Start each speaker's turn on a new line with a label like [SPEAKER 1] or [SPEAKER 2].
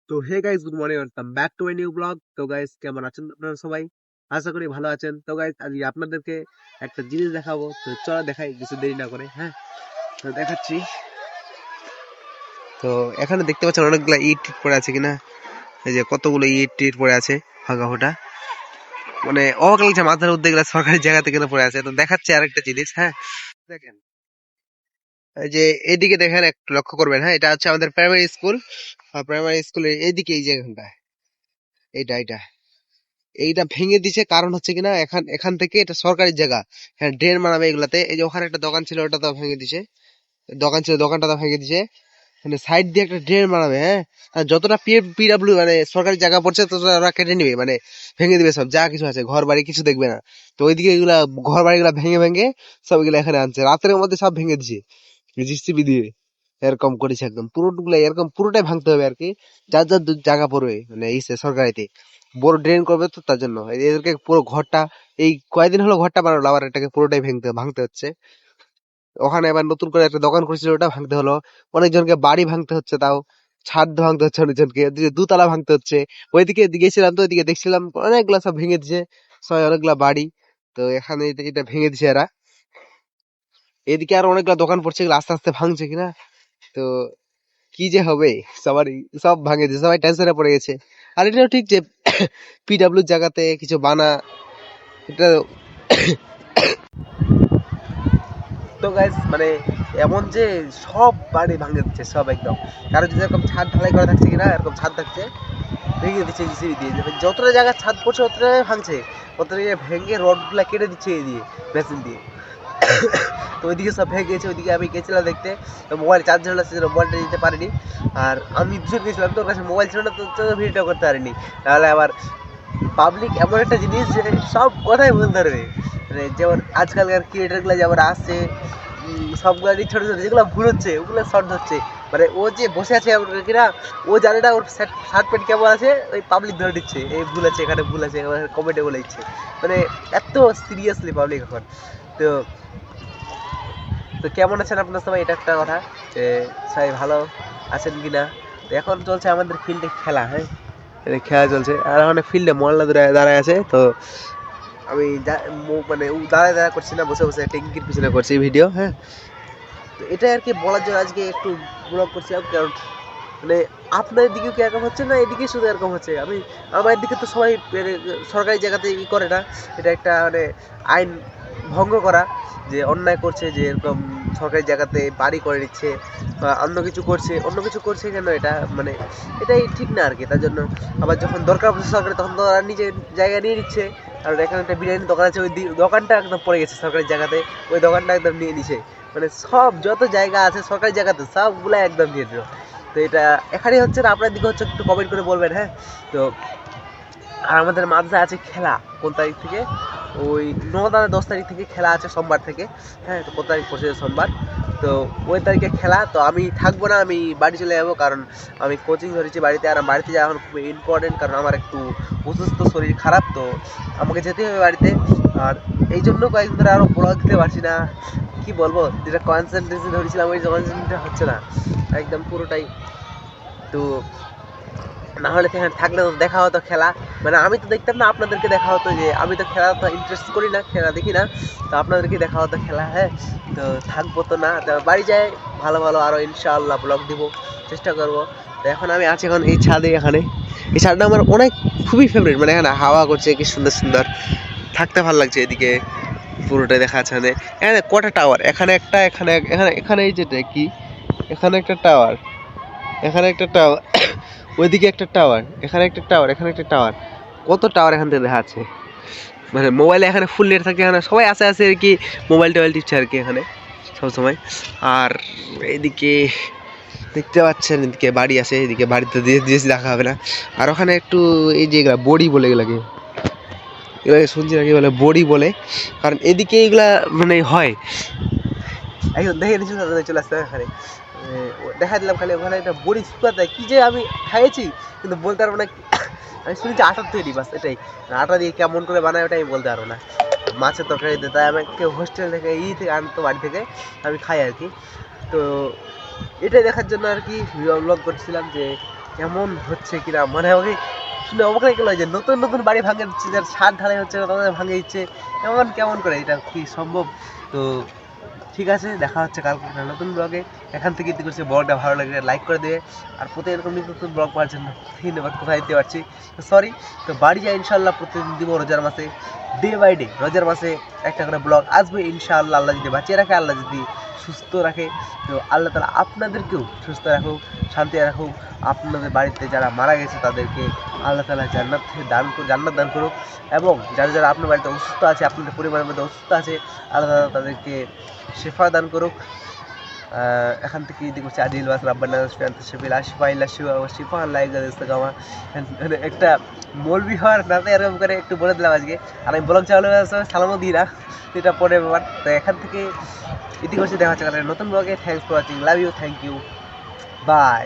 [SPEAKER 1] তো hey guys, good morning, welcome back to my new vlog. তো guys, কেমন আছেন আপনারা সবাই? আশা করি ভালো আছেন। তো গাইস, আজকে আপনাদেরকে একটা জিনিস দেখাবো। তো চলো দেখাই, কিছু দেরি না করে। হ্যাঁ, তো দেখাচ্ছি। তো এখানে দেখতে পাচ্ছেন অনেকগুলো ইট টিট পড়ে আছে কিনা। এই যে কতগুলো ইট টিট পড়ে আছে ফাঁকা ফোটা, মানে অবাক লাগছে মাথার মধ্যে এগুলো সরকারি জায়গা থেকে পড়ে আছে। তো দেখাচ্ছি আরেকটা জিনিস। হ্যাঁ, দেখেন, এই যে এইদিকে দেখেন, একটু লক্ষ্য করবেন। হ্যাঁ, এটা হচ্ছে আমাদের প্রাইমারি স্কুল। প্রাইমারি স্কুলের এইদিকে এই জায়গাটা, এইটা এইটা এইটা ভেঙে দিছে। কারণ হচ্ছে কিনা, এখান এখান থেকে এটা সরকারি জায়গা। হ্যাঁ, ড্রেন বানাবে এগুলাতে। এই যে ওখানে একটা দোকান ছিল, ওটা তো ভেঙে দিছে। দোকান ছিল, দোকানটা তো ভেঙে দিছে। মানে সাইড দিয়ে একটা ড্রেন বানাবে। হ্যাঁ, আর যতটা পিডব্লিউ মানে সরকারি জায়গা পড়ছে ততটা ওরা কেটে নিবে, মানে ভেঙে দিবে সব, যা কিছু আছে ঘর বাড়ি কিছু দেখবে না। তো ওইদিকে এগুলা ঘর বাড়ি গুলা ভেঙে ভেঙে সব এগুলা এখানে আনছে, রাতের মধ্যে সব ভেঙে দিছে জিসিবি দিয়ে। এরকম করেছে, একদম পুরোগুলা এরকম পুরোটাই ভাঙতে হবে আর কি। যার যার জায়গা পড়বে, মানে এই সরকারিতে বড় ড্রেন করবে, তো তার জন্য এদেরকে পুরো ঘরটা, এই কয়েকদিন হলো ঘরটা বানালো, আবার এটাকে পুরোটাই ভাঙতে হচ্ছে। ওখানে এবার নতুন করে একটা দোকান করেছিল, ওটা ভাঙতে হলো। অনেকজনকে বাড়ি ভাঙতে হচ্ছে, তাও ছাদ ভাঙতে হচ্ছে অনেকজনকে, দুতলা ভাঙতে হচ্ছে। ওইদিকে গেছিলাম, তো ওইদিকে দেখছিলাম অনেকগুলা সব ভেঙে দিছে, সবাই অনেকগুলা বাড়ি। তো এখানে এটা ভেঙে দিছে এরা। এদিকে আর অনেকগুলা দোকান পড়ছে, এগুলো আস্তে আস্তে ভাঙছে কিনা। তো কি যে হবে, সবারই সব ভাঙে দিচ্ছে, সবাই টেনশনে পড়ে গেছে। আর এটাও ঠিক যে পিডাব্লিউ জায়গাতে কিছু বানা, এটা তো গাইস, মানে এমন যে সব বাড়ি ভাঙে দিচ্ছে সব একদম। কারো যদি এরকম ছাদ ঢালাই করা থাকছে কিনা, এরকম ছাদ থাকছে, ভেঙে দিচ্ছে জিসিবি দিয়ে। যতটা জায়গায় ছাদ পড়ছে ততটা ভাঙছে, ততটা ভেঙে রড গুলা কেটে দিচ্ছে এই দিয়ে, মেশিন দিয়ে। তো ওইদিকে সব ভেঙে গেছে। ওইদিকে আমি গেছিলাম দেখতে, মোবাইল চার্জার হচ্ছে, মোবাইলটা দিতে পারিনি। আর আমি দুজন গেছিলাম, তোর কাছে মোবাইল ছিল না, তো ভিডিও করতে পারিনি। তাহলে আবার পাবলিক এমন একটা জিনিস যে সব কথাই বলতে পারবে। মানে যেমন আজকালকার ক্রিয়েটারগুলো যেমন আসছে, সবগুলো ছোট ছোট যেগুলো ভুল হচ্ছে ওগুলো শর্ট হচ্ছে। মানে ও যে বসে আছে কিনা, ও জানে না ওর শার্ট প্যান্ট কেমন আছে, ওই পাবলিক ধরে দিচ্ছে এই ভুল আছে, এখানে ভুল আছে, কমেন্টে বলে দিচ্ছে। মানে এত সিরিয়াসলি পাবলিক এখন। তো তো কেমন আছেন আপনার সবাই, এটা একটা কথা, যে সবাই ভালো আছেন কিনা। তো এখন চলছে আমাদের ফিল্ডে খেলা। হ্যাঁ, খেলা চলছে, আর ওখানে ফিল্ডে মোল্লা দাঁড়ায় আছে। তো আমি মানে দাঁড়ায় দাঁড়া করছি না, বসে বসে ট্যাঙ্কির পিছনে করছি ভিডিও। হ্যাঁ, তো এটাই আর কি বলার জন্য আজকে একটু ব্লগ করছিলাম। কারণ মানে আপনাদের দিকেও কি এরকম হচ্ছে, না এদিকে শুধু এরকম হচ্ছে? আমার দিকে তো সবাই সরকারি জায়গাতে করে না। এটা একটা মানে আইন ভঙ্গ করা, যে অন্যায় করছে, যে এরকম সরকারি জায়গাতে বাড়ি করে নিচ্ছে বা অন্য কিছু করছে কেন, এটা মানে এটাই ঠিক না আর কি। তার জন্য আবার যখন দরকার পড়ছে সরকারি, তখন তো আর নিজের জায়গা নিয়ে নিচ্ছে। আর এখানে একটা বিরিয়ানি দোকান আছে, ওই দোকানটা একদম পড়ে গেছে সরকারি জায়গাতে, ওই দোকানটা একদম নিয়ে নিছে। মানে সব যত জায়গা আছে সরকারি জায়গাতে সবগুলো একদম নিয়ে দিল। তো এটা এখানে হচ্ছে না, আপনার দিকে হচ্ছে, একটু কমেন্ট করে বলবেন। হ্যাঁ, তো আর আমাদের মাদ্রাসায় আছে খেলা কোন তারিখ থেকে, ওই 9-10 তারিখ থেকে খেলা আছে, সোমবার থেকে। হ্যাঁ, তো কত তারিখ পড়ছে, সোমবার। তো ওই তারিখে খেলা, তো আমি থাকবো না, আমি বাড়ি চলে যাবো। কারণ আমি কোচিং ধরেছি বাড়িতে, আর বাড়িতে যাওয়া এখন খুব ইম্পর্টেন্ট, কারণ আমার একটু অসুস্থ, শরীর খারাপ, তো আমাকে যেতে হবে বাড়িতে। আর এই জন্য কয়েকদিন ধরে আরও ব্লগ দিতে পারছি না। কি বলবো, যেটা কনসেন্ট্রেশন ধরেছিলাম ওই কনসেন্ট্রেশনটা হচ্ছে না একদম পুরোটাই। তো না হলে থাকলে তো দেখা হতো খেলা, মানে আমি তো দেখতাম না, আপনাদেরকে দেখা হতো। যে আমি তো খেলা তো ইন্টারেস্ট করি না, খেলা দেখি না, তো আপনাদেরকে দেখা হতো খেলা। হ্যাঁ, তো থাকবো তো না, তো বাড়ি যাই ভালো ভালো আরও ইনশাআল্লাহ ব্লগ দিব, চেষ্টা করবো। তো এখন আমি আছি এখন এই ছাদে। এখানে এই ছাদটা আমার অনেক খুবই ফেভারিট, মানে এখানে হাওয়া করছে কি সুন্দর সুন্দর, থাকতে ভালো লাগছে। এদিকে পুরোটাই দেখা যাচ্ছে। এখানে কটা টাওয়ার, এখানে একটা, এখানে এখানে এখানে এই যেটা কি, এখানে একটা টাওয়ার, এখানে একটা টাওয়ার, ওইদিকে একটা টাওয়ার, এখানে একটা টাওয়ার, এখানে একটা টাওয়ার, কত টাওয়ার এখান থেকে দেখা যাচ্ছে। মানে মোবাইলে এখানে ফুল নেট থাকে, এখানে সবাই আসে আসে আর কি, মোবাইল টোবাইল টিপছে আর কি এখানে সবসময়। আর এদিকে দেখতে পাচ্ছেন, এদিকে বাড়ি আছে, এদিকে বাড়িতে দিয়েছি দেখা হবে না। আর ওখানে একটু এই যে এগুলা বড়ি বলে, এগুলাকে শুনছি নাকি বলে বড়ি বলে, কারণ এদিকে এগুলা মানে হয়। একদম দেখে নিয়েছিল, চলে আসতে এখানে দেখা দিলাম খালি। ওখানে একটা বড়ি শুকা দেয়, কি যে আমি খাইয়েছি কিন্তু বলতে পারবো না। আমি শুনেছি আটার তৈরি, বাস এটাই। আটা দিয়ে কেমন করে বানায় ওটা আমি বলতে পারবো না। মাছের তরকারি দিতে, তাই আমাকে হোস্টেল থেকে থেকে আনতো, বাড়ি থেকে আমি খাই আর কি। তো এটাই দেখার জন্য আর কি ব্লগ করছিলাম, যে কেমন হচ্ছে কিনা মানে আমাকে শুনে অবাক হয়ে গেল যে নতুন নতুন বাড়ি ভাঙে দিচ্ছে, যার ছাদ ঢালাই হচ্ছে না তাদের ভাঙে দিচ্ছে, এমন কেমন করে, এটা কি সম্ভব? তো ঠিক আছে, দেখা হচ্ছে কালকে একটা নতুন ব্লগে। এখান থেকে যদি করছে ব্লগটা ভালো লাগে লাইক করে দেবে, আর প্রতি এরকম নিত্য নতুন ব্লগ পাওয়ার জন্য ধন্যবাদ। কোথায় দিতে পারছি তো সরি। তো বাড়ি যাই ইনশাল্লাহ, প্রতিদিন দিব রোজার মাসে, ডে বাই ডে রোজার মাসে একটা করে ব্লগ আসবে ইনশাআল্লাহ। আল্লাহ যদি বাঁচিয়ে রাখে, আল্লাহ যদি সুস্থ রাখে, তো আল্লাহ তাআলা আপনাদেরকেও সুস্থ রাখুক, শান্তি রাখুক। আপনাদের বাড়িতে যারা মারা গেছে তাদেরকে আল্লাহ তাআলা জান্নাত দান করুক, এবং যারা যারা আপনার বাড়িতে অসুস্থ আছে, আপনাদের পরিবারের মধ্যে অসুস্থ আছে, আল্লাহ তাআলা তাদেরকে শেফা দান করুক। এখান থেকে যদি করছে আদিল বাস রাব্বানা শিফা শিফা ইল্লা শিফা ওয়া শিফা আল্লাহ ইস্তেকামা। মানে একটা মৌলবি হওয়ার নাতে এরকম করে একটু বলে দিলাম আজকে। আর আমি ব্লগ চালানো সালামও দিই না, এটা পরে ব্যাপার। তো এখান থেকে ইতি করছি, দেখা হচ্ছে নতুন ব্লগে। Thanks for watching, love you, thank you, by.